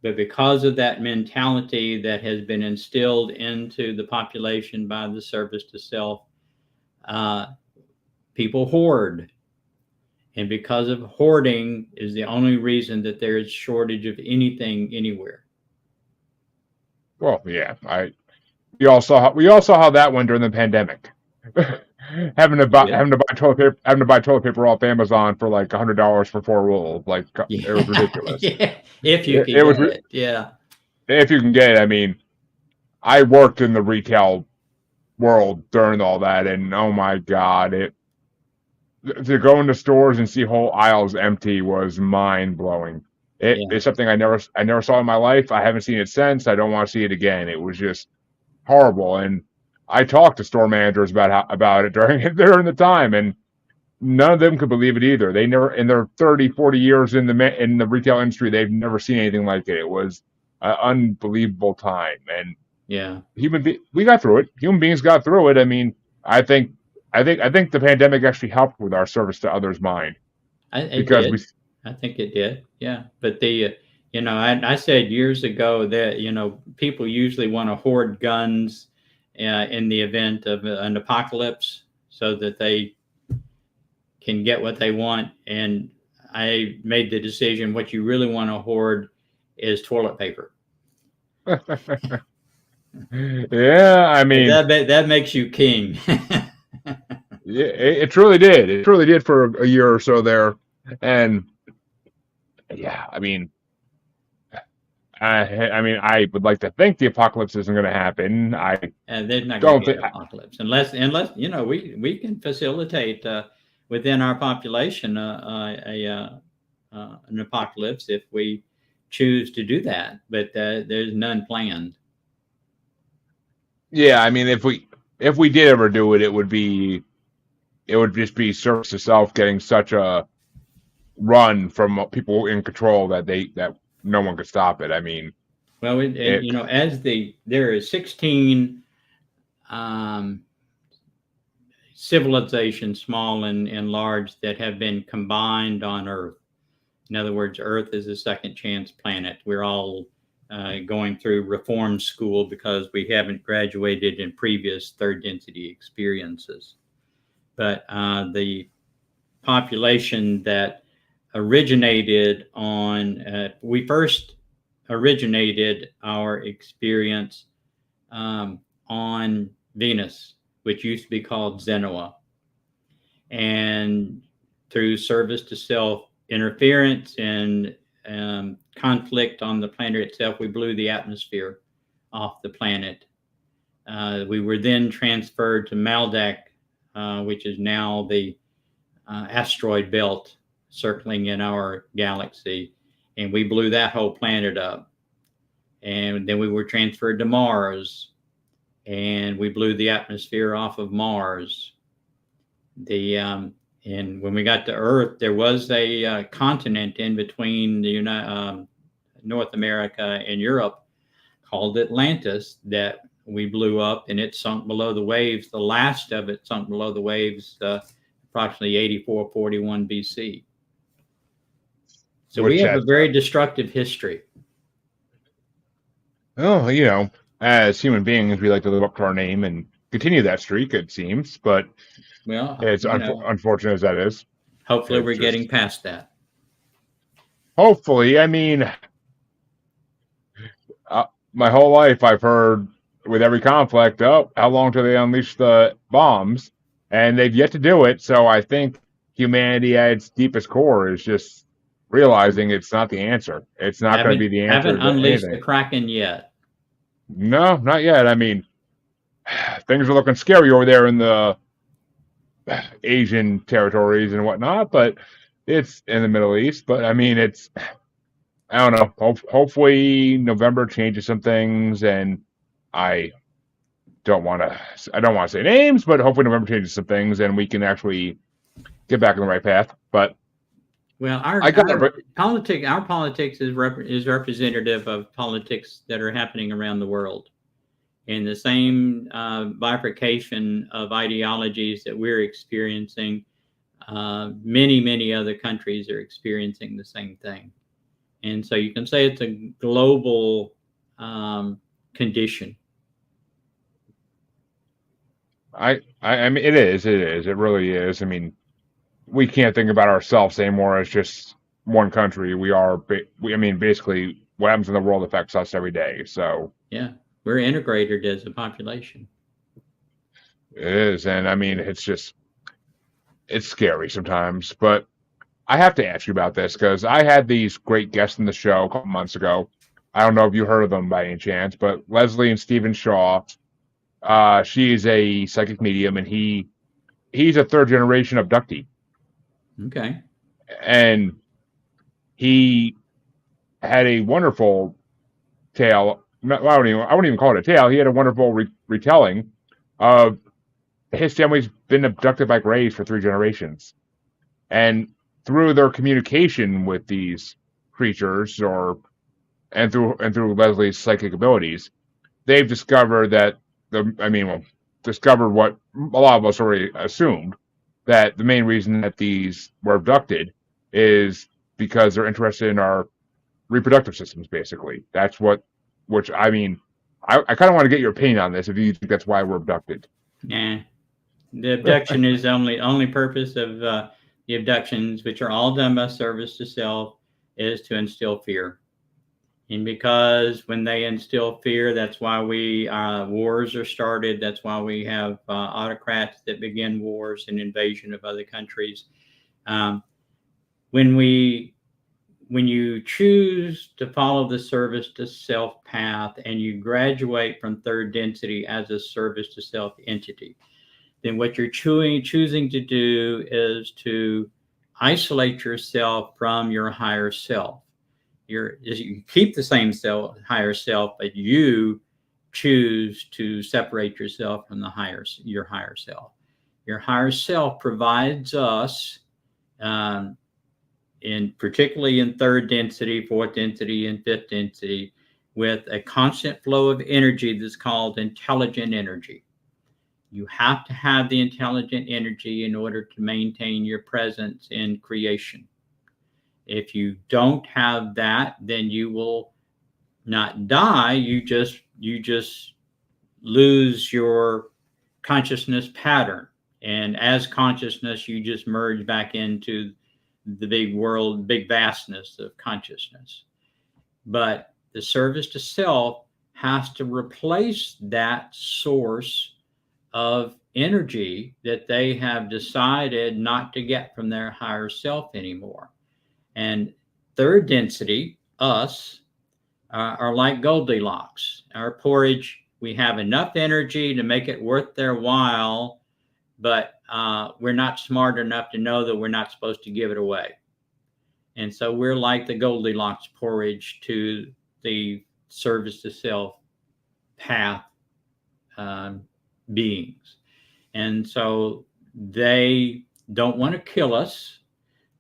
But because of that mentality that has been instilled into the population by the service to self, people hoard. And because of hoarding is the only reason that there is shortage of anything anywhere. well, yeah, we all saw how that went during the pandemic. having to buy toilet paper off Amazon for like $100 for 4 rolls. Like, it was ridiculous. Yeah, if you It, can it was get it. Yeah. if you can get it. I mean, I worked in the retail world during all that, and oh my god, to go into stores and see whole aisles empty was mind blowing. It's something I never saw in my life. I haven't seen it since. I don't want to see it again. It was just horrible. And I talked to store managers about it during the time, and none of them could believe it either. They never, in their 30, 40 years in the retail industry, they've never seen anything like it. It was an unbelievable time. And Yeah. we got through it. Human beings got through it. I mean, I think the pandemic actually helped with our service to others' mind. It did. I think it did. Yeah. But I said years ago that, people usually want to hoard guns in the event of an apocalypse so that they can get what they want. And I made the decision what you really want to hoard is toilet paper. Yeah, I mean, that makes you king. yeah, it truly did. It truly did for a year or so there. And yeah, I mean, I would like to think the apocalypse isn't going to happen. And there's not going to be an apocalypse unless we can facilitate within our population an apocalypse if we choose to do that. But there's none planned. Yeah, I mean, if we did ever do it, it would just be service to self getting such a run from people in control that no one could stop it. I mean, well, there are 16 civilizations, small and large, that have been combined on Earth. In other words, Earth is a second chance planet. We're all going through reform school because we haven't graduated in previous third density experiences. But the population that originated we first originated our experience on Venus, which used to be called Zenoa. And through service to self interference and conflict on the planet itself, we blew the atmosphere off the planet. We were then transferred to Maldak, which is now the asteroid belt circling in our galaxy, and we blew that whole planet up. And then we were transferred to Mars, and we blew the atmosphere off of Mars. And when we got to Earth, there was a continent in between the North America and Europe called Atlantis that we blew up and it sunk below the waves. The last of it sunk below the waves approximately 8441 BC. So we Which have a has, very destructive history. oh, as human beings, we like to live up to our name and continue that streak, it seems. But Well, it's unfortunate as that is. hopefully It's we're just, getting past that. hopefully, I mean, my whole life I've heard with every conflict, oh, how long till they unleash the bombs? And they've yet to do it. So I think humanity at its deepest core is just realizing it's not the answer. It's not going to be the answer Haven't to unleashed the anything. Kraken yet. No, not yet. I mean, things are looking scary over there in the Asian territories and whatnot, but it's in the Middle East. But I mean, I don't know. Hopefully, November changes some things, and I don't want to say names, but hopefully November changes some things, and we can actually get back on the right path. But well, our politics is representative of politics that are happening around the world, and the same bifurcation of ideologies that we're experiencing. Many other countries are experiencing the same thing. And so you can say it's a global condition. I mean, it is. It really is. I mean, we can't think about ourselves anymore as just one country. I mean, basically, what happens in the world affects us every day. So yeah, we're integrated as a population. it is, and I mean, it's scary sometimes. But I have to ask you about this because I had these great guests in the show a couple months ago. I don't know if you heard of them by any chance, but Leslie and Stephen Shaw. She's a psychic medium, and he's a third generation abductee. Okay. And he had a wonderful tale. I wouldn't even call it a tale. He had a wonderful retelling of his family's been abducted by Greys for 3 generations, and through their communication with these creatures, and through Leslie's psychic abilities, they've discovered that discovered what a lot of us already assumed, that the main reason that these were abducted is because they're interested in our reproductive systems, basically. Which I mean, I kind of want to get your opinion on this, if you think that's why we're abducted. Yeah. The abduction is only purpose of the abductions, which are all done by service to self, is to instill fear. And because when they instill fear, that's why wars are started. That's why we have autocrats that begin wars and invasion of other countries. When you choose to follow the service to self path and you graduate from third density as a service to self entity, then what you're choosing to do is to isolate yourself from your higher self. You keep the same higher self, but you choose to separate yourself from your higher self. Your higher self provides us, particularly in third density, fourth density, and fifth density, with a constant flow of energy that's called intelligent energy. You have to have the intelligent energy in order to maintain your presence in creation. If you don't have that, then you will not die. You just lose your consciousness pattern. And as consciousness, you just merge back into the big world, big vastness of consciousness. But the service to self has to replace that source of energy that they have decided not to get from their higher self anymore. And third density, us, are like Goldilocks. Our porridge, we have enough energy to make it worth their while, but we're not smart enough to know that we're not supposed to give it away. And so we're like the Goldilocks porridge to the service to self path beings. And so they don't want to kill us.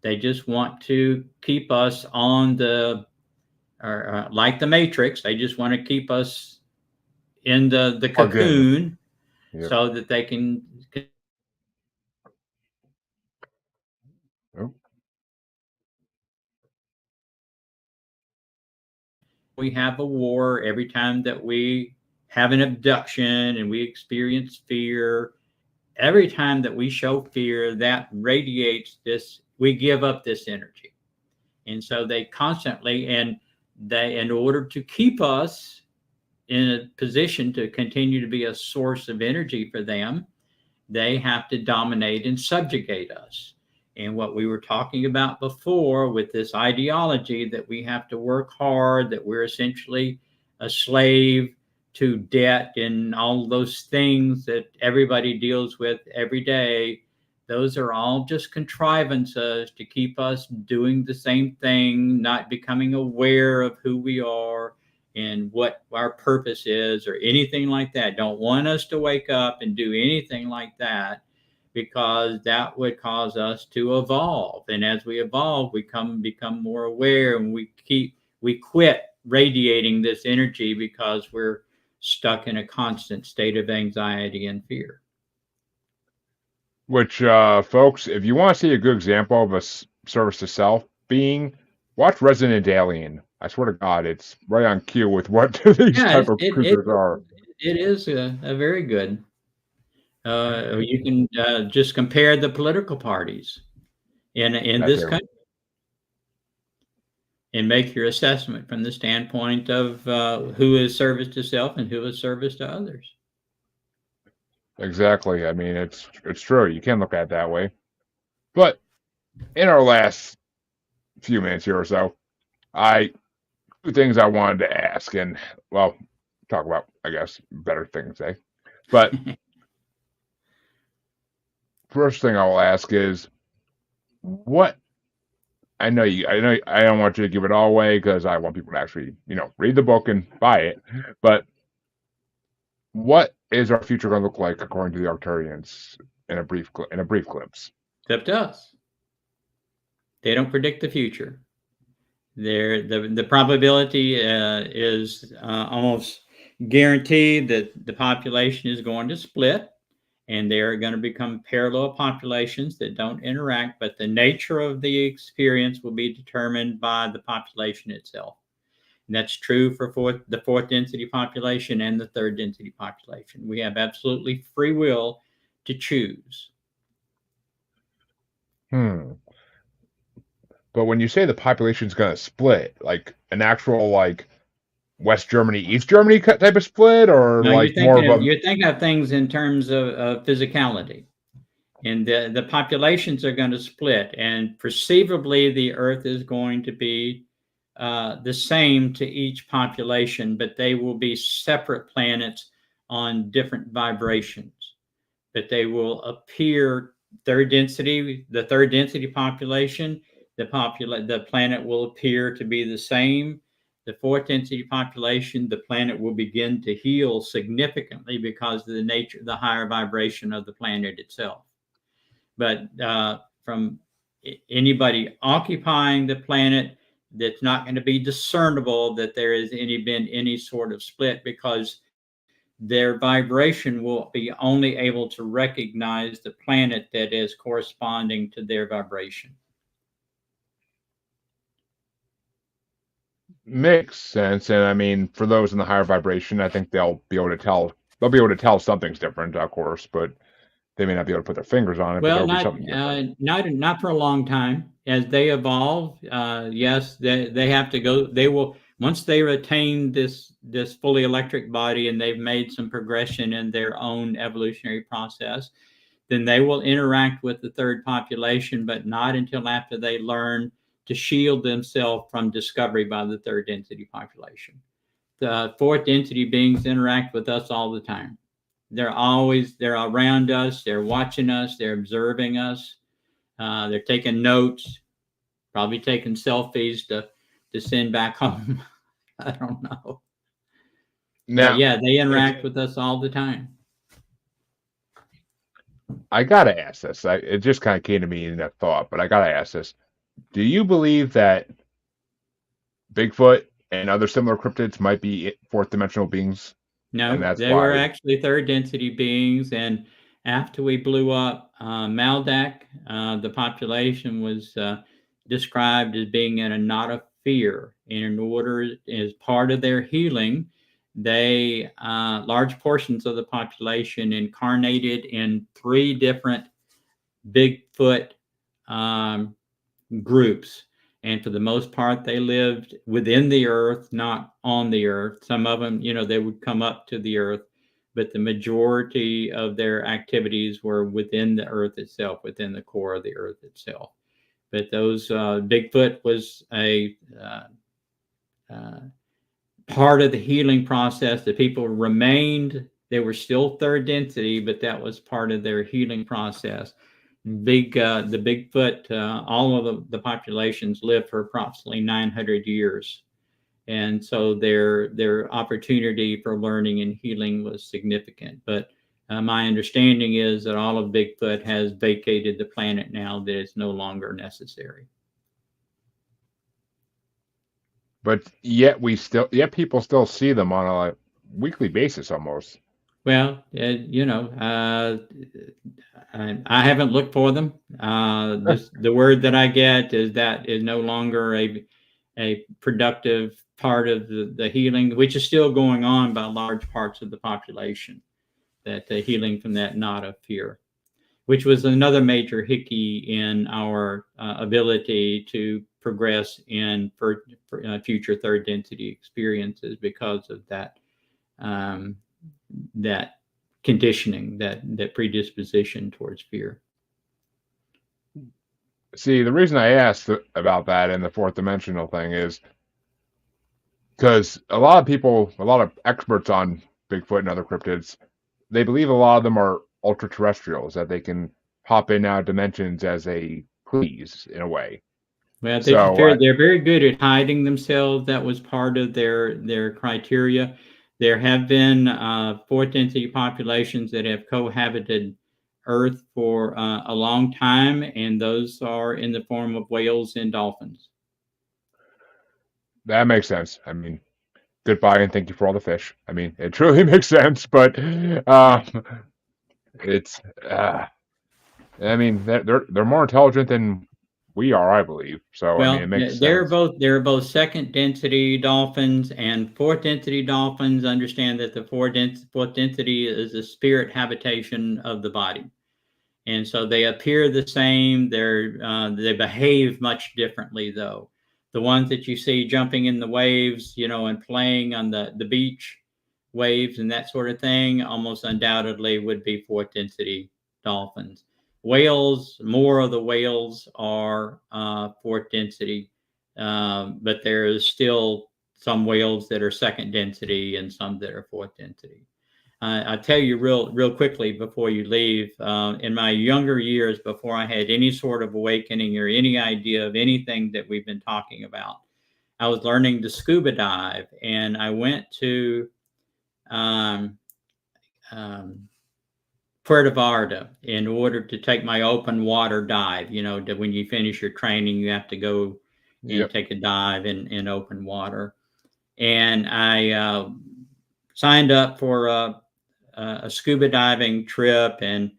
They just want to keep us on like the Matrix. They just want to keep us in the Again. cocoon, Yep. so that they can. Oh, We have a war every time that we have an abduction and we experience fear. Every time that we show fear, that radiates this. We give up this energy, and so they constantly, and they, in order to keep us in a position to continue to be a source of energy for them, they have to dominate and subjugate us. And what we were talking about before with this ideology that we have to work hard, that we're essentially a slave to debt and all those things that everybody deals with every day, those are all just contrivances to keep us doing the same thing, not becoming aware of who we are and what our purpose is or anything like that. Don't want us to wake up and do anything like that, because that would cause us to evolve. And as we evolve, we become more aware, and we quit radiating this energy because we're stuck in a constant state of anxiety and fear. which, folks, if you want to see a good example of a service to self being, watch Resident Alien. I swear to God, it's right on cue with what these Yeah, type of creatures are. it is a very good. You can just compare the political parties in That this too. country and make your assessment from the standpoint of who is service to self and who is service to others. Exactly. I mean, it's true. You can look at it that way. But in our last few minutes here or so, I two things I wanted to ask, and well, talk about, I guess, better things, eh? But first thing I will ask is, what I know I don't want you to give it all away because I want people to actually, read the book and buy it. But what is our future going to look like according to the Arcturians in a brief glimpse? It's up to us. They don't predict the future. The probability is almost guaranteed that the population is going to split, and they are going to become parallel populations that don't interact. But the nature of the experience will be determined by the population itself. And that's true for the fourth density population and the third density population. We have absolutely free will to choose. But when you say the population's going to split, like an actual like West Germany, East Germany type of split, or Now like more of a you're thinking of things in terms of physicality, and the populations are going to split, and perceivably the Earth is going to be the same to each population, but they will be separate planets on different vibrations. But they will appear the third density population, the planet will appear to be the same. The fourth density population, the planet will begin to heal significantly because of the nature, the higher vibration of the planet itself. But from anybody occupying the planet, that's not going to be discernible that there has been any sort of split, because their vibration will be only able to recognize the planet that is corresponding to their vibration. Makes sense. And I mean, for those in the higher vibration, I think they'll be able to tell something's different, of course, but they may not be able to put their fingers on it, but Well, there'll be something different. not for a long time. As they evolve, yes, they have to go. They will, once they retain this fully electric body and they've made some progression in their own evolutionary process, then they will interact with the third population, but not until after they learn to shield themselves from discovery by the third density population. The fourth density beings interact with us all the time. They're around us, they're watching us, they're observing us, they're taking notes, probably taking selfies to send back home. I don't know. But Now, yeah, they interact with us all the time. I gotta ask this. It just kind of came to me in that thought, but I gotta ask this. Do you believe that Bigfoot and other similar cryptids might be fourth dimensional beings? and No, that's they were why. actually third density beings. And after we blew up Maldak, the population was described as being in a knot of fear. And in order, as part of their healing, they large portions of the population incarnated in 3 different Bigfoot um, groups. And for the most part, they lived within the earth, not on the earth. Some of them, they would come up to the earth, but the majority of their activities were within the earth itself, within the core of the earth itself. But those Bigfoot was a part of the healing process. The people remained, they were still third density, but that was part of their healing process. The Bigfoot, all of the populations lived for approximately 900 years. And so their opportunity for learning and healing was significant. But my understanding is that all of Bigfoot has vacated the planet now, that it's no longer necessary. But yet people still see them on a weekly basis almost. Well, I haven't looked for them. The word that I get is that is no longer a productive part of the healing, which is still going on by large parts of the population, that the healing from that knot of fear, which was another major hickey in our ability to progress in future third density experiences, because of that that conditioning, that predisposition towards fear. See, the reason I asked about that and the fourth dimensional thing is because a lot of experts on Bigfoot and other cryptids, they believe a lot of them are ultra terrestrials, that they can hop in and out of dimensions as they please in a way. Well, So they're very good at hiding themselves. That was part of their criteria. There have been fourth density populations that have cohabited Earth for a long time, and those are in the form of whales and dolphins. that makes sense. I mean, goodbye and thank you for all the fish. I mean, it truly makes sense, but it's. I mean, they're more intelligent than we are, I believe. So I mean, it Well, makes sense. they're both second density dolphins and fourth density dolphins. Understand that the fourth density is the spirit habitation of the body, and so they appear the same. They behave much differently, though. The ones that you see jumping in the waves, and playing on the beach waves and that sort of thing, almost undoubtedly would be fourth density dolphins. Whales, more of the whales are fourth density, but there is still some whales that are second density and some that are fourth density. I'll tell you real quickly before you leave. In my younger years, before I had any sort of awakening or any idea of anything that we've been talking about, I was learning to scuba dive, and I went to Puerto Vallarta in order to take my open water dive. When you finish your training, you have to go and take a dive in open water. And I signed up for a scuba diving trip, and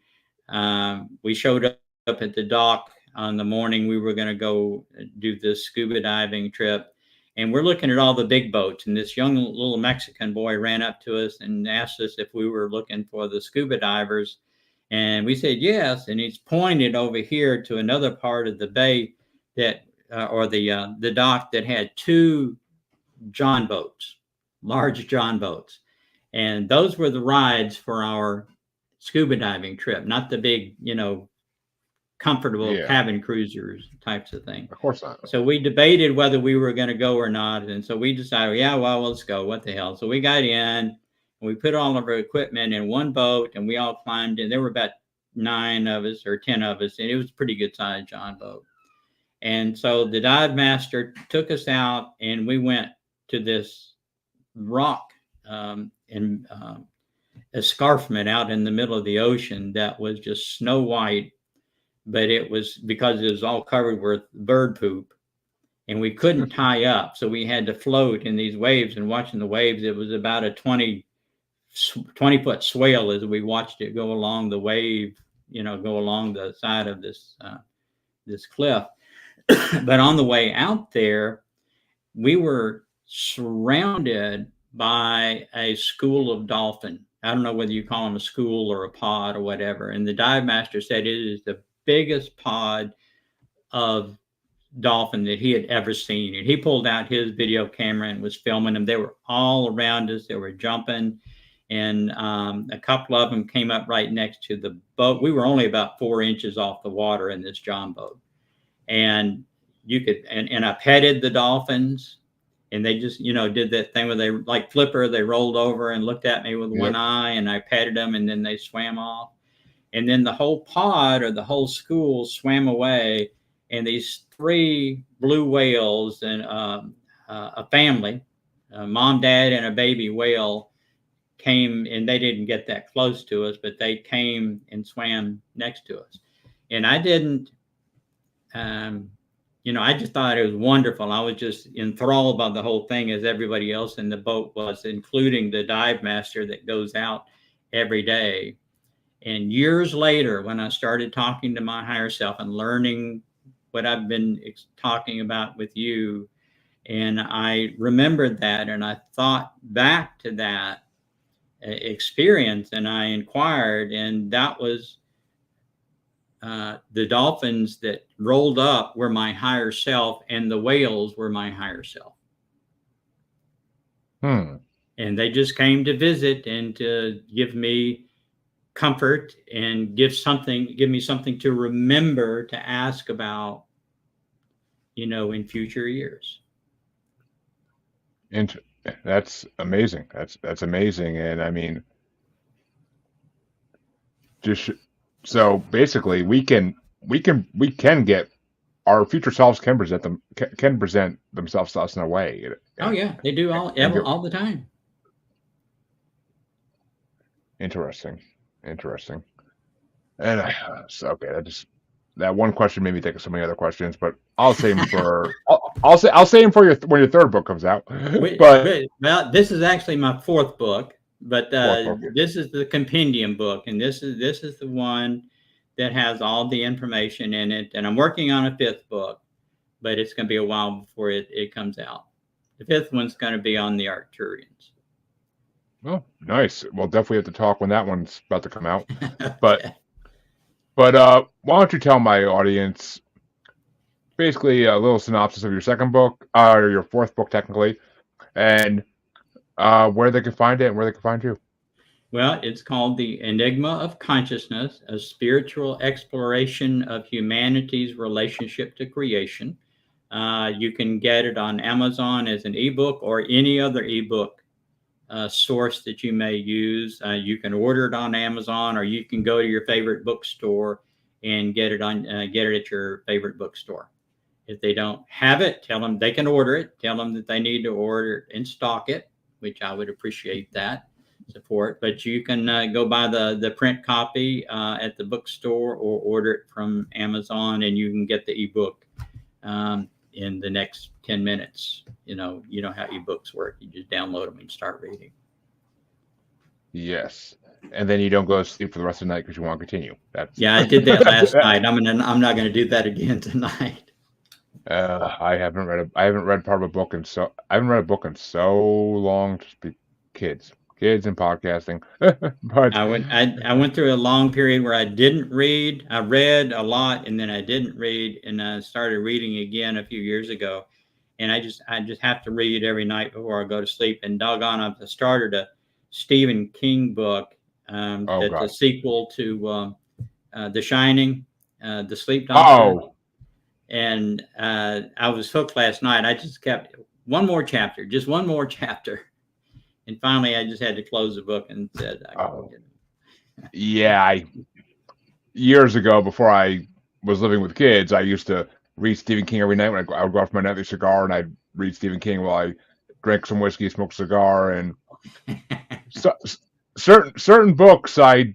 we showed up at the dock on the morning we were going to go do this scuba diving trip. And we're looking at all the big boats, and this young little Mexican boy ran up to us and asked us if we were looking for the scuba divers. And we said yes. And he's pointed over here to another part of the bay that, or the dock that had 2 John boats, large John boats. And those were the rides for our scuba diving trip, not the big, comfortable cabin cruisers types of thing. Of course not. So we debated whether we were going to go or not. And so we decided, well, let's go. What the hell? So we got in and we put all of our equipment in one boat, and we all climbed in. There were about 9 of us or 10 of us, and it was a pretty good sized John boat. And so the dive master took us out, and we went to this rock escarpment out in the middle of the ocean that was just snow white, but it was because it was all covered with bird poop, and we couldn't tie up. So we had to float in these waves, and watching the waves, it was about a 20 20-foot swale as we watched it go along the wave, go along the side of this cliff. But on the way out there, we were surrounded by a school of dolphin. I don't know whether you call them a school or a pod or whatever. And the dive master said it is the biggest pod of dolphin that he had ever seen. And he pulled out his video camera and was filming them. They were all around us. They were jumping. And a couple of them came up right next to the boat. We were only about 4 inches off the water in this John boat. And you could, and I petted the dolphins, and they just, did that thing where they, like Flipper, they rolled over and looked at me with one eye, and I petted them, and then they swam off. And then the whole pod or the whole school swam away, and these 3 blue whales and a family, a mom, dad, and a baby whale came, and they didn't get that close to us, but they came and swam next to us. And I didn't, I just thought it was wonderful. I was just enthralled by the whole thing, as everybody else in the boat was, including the dive master that goes out every day. And years later, when I started talking to my higher self and learning what I've been talking about with you, and I remembered that, and I thought back to that experience, and I inquired, and that was the dolphins that rolled up were my higher self, and the whales were my higher self. And they just came to visit and to give me comfort and give me something to remember to ask about, in future years. And that's amazing. That's amazing. And I mean, so basically we can get our future selves can present themselves to us in a way. Oh yeah, they do all the time. Interesting. And so, okay, that one question made me think of so many other questions, but I'll save them for I'll save them for when your 3rd book comes out. Well, this is actually my 4th book. But this is the compendium book, and this is the one that has all the information in it. And I'm working on a 5th book, but it's going to be a while before it comes out. The 5th one's going to be on the Arcturians. Oh, nice. We'll definitely have to talk when that one's about to come out. But why don't you tell my audience basically a little synopsis of your 2nd book, or your 4th book technically, and where they can find it and where they can find you. Well, it's called The Enigma of Consciousness, a spiritual exploration of humanity's relationship to creation. You can get it on Amazon as an ebook or any other ebook source that you may use. You can order it on Amazon, or you can go to your favorite bookstore and get it at your favorite bookstore. If they don't have it, tell them they can order it. Tell them that they need to order it and stock it, which I would appreciate that support. But you can go buy the print copy at the bookstore, or order it from Amazon, and you can get the ebook in the next 10 minutes. You know how ebooks work. You just download them and start reading. Yes. And then you don't go to sleep for the rest of the night because you want to continue. Yeah, I did that last night. I'm not going to do that again tonight. I haven't read part of a book I haven't read a book in so long. Just be kids and podcasting. But I went through a long period where I didn't read. I read a lot, and then I didn't read, and I started reading again a few years ago. And I just have to read every night before I go to sleep. And doggone, I started a Stephen King book that's a sequel to The Shining, The Sleep Doctor. Oh. And I was hooked last night. I just kept just one more chapter. And finally, I just had to close the book and said, Yeah, years ago, before I was living with kids, I used to read Stephen King every night. When I would go off my nightly cigar, and I'd read Stephen King while I drank some whiskey, smoked a cigar, and certain books I'd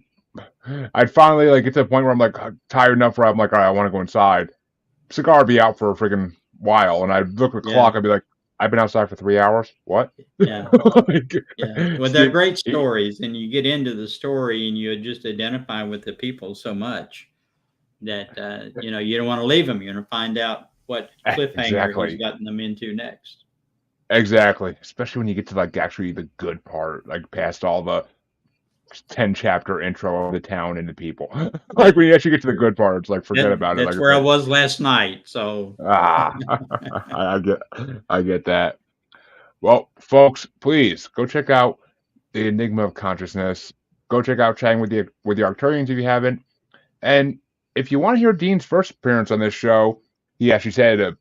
finally get to the point where I'm tired enough where I'm all right, I want to go inside. Cigar would be out for a freaking while, and I'd look at the clock. I'd be like, I've been outside for 3 hours. What? Yeah. Like, Yeah. Well, they're Steve, great stories, and you get into the story and you just identify with the people so much that you don't want to leave them. You want to find out what cliffhanger he's exactly. gotten them into next. Exactly. Especially when you get to like actually the good part, like past all the 10 chapter intro of the town and the people. Yeah. Like when you actually get to the good part, it's like forget about it. Like That's it's where I like was last night. So ah I get that. Well, folks, please go check out The Enigma of Consciousness. Go check out Chatting with the Arcturians if you haven't. And if you want to hear Dean's first appearance on this show, he actually said a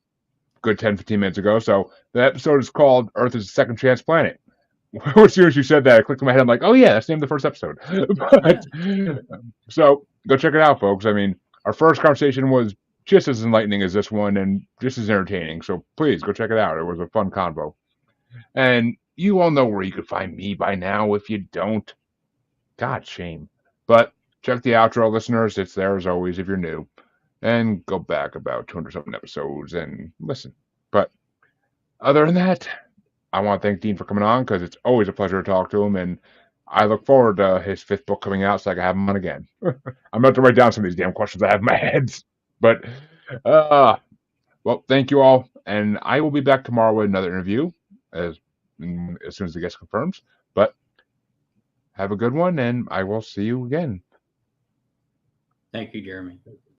good 10-15 minutes ago. So the episode is called Earth is a Second Chance Planet. As soon as you said that, I clicked in my head. I'm like, oh yeah, that's the name of the first episode. yeah. But, so go check it out, folks. I mean, our first conversation was just as enlightening as this one and just as entertaining. So please go check it out. It was a fun convo. And you all know where you could find me by now. If you don't, God, shame. But check the outro, listeners. It's there as always if you're new. And go back about 200 something episodes and listen. But other than that, I want to thank Dean for coming on because it's always a pleasure to talk to him. And I look forward to his 5th book coming out so I can have him on again. I'm about to write down some of these damn questions I have in my head. But, well, thank you all. And I will be back tomorrow with another interview as soon as the guest confirms. But have a good one, and I will see you again. Thank you, Jeremy.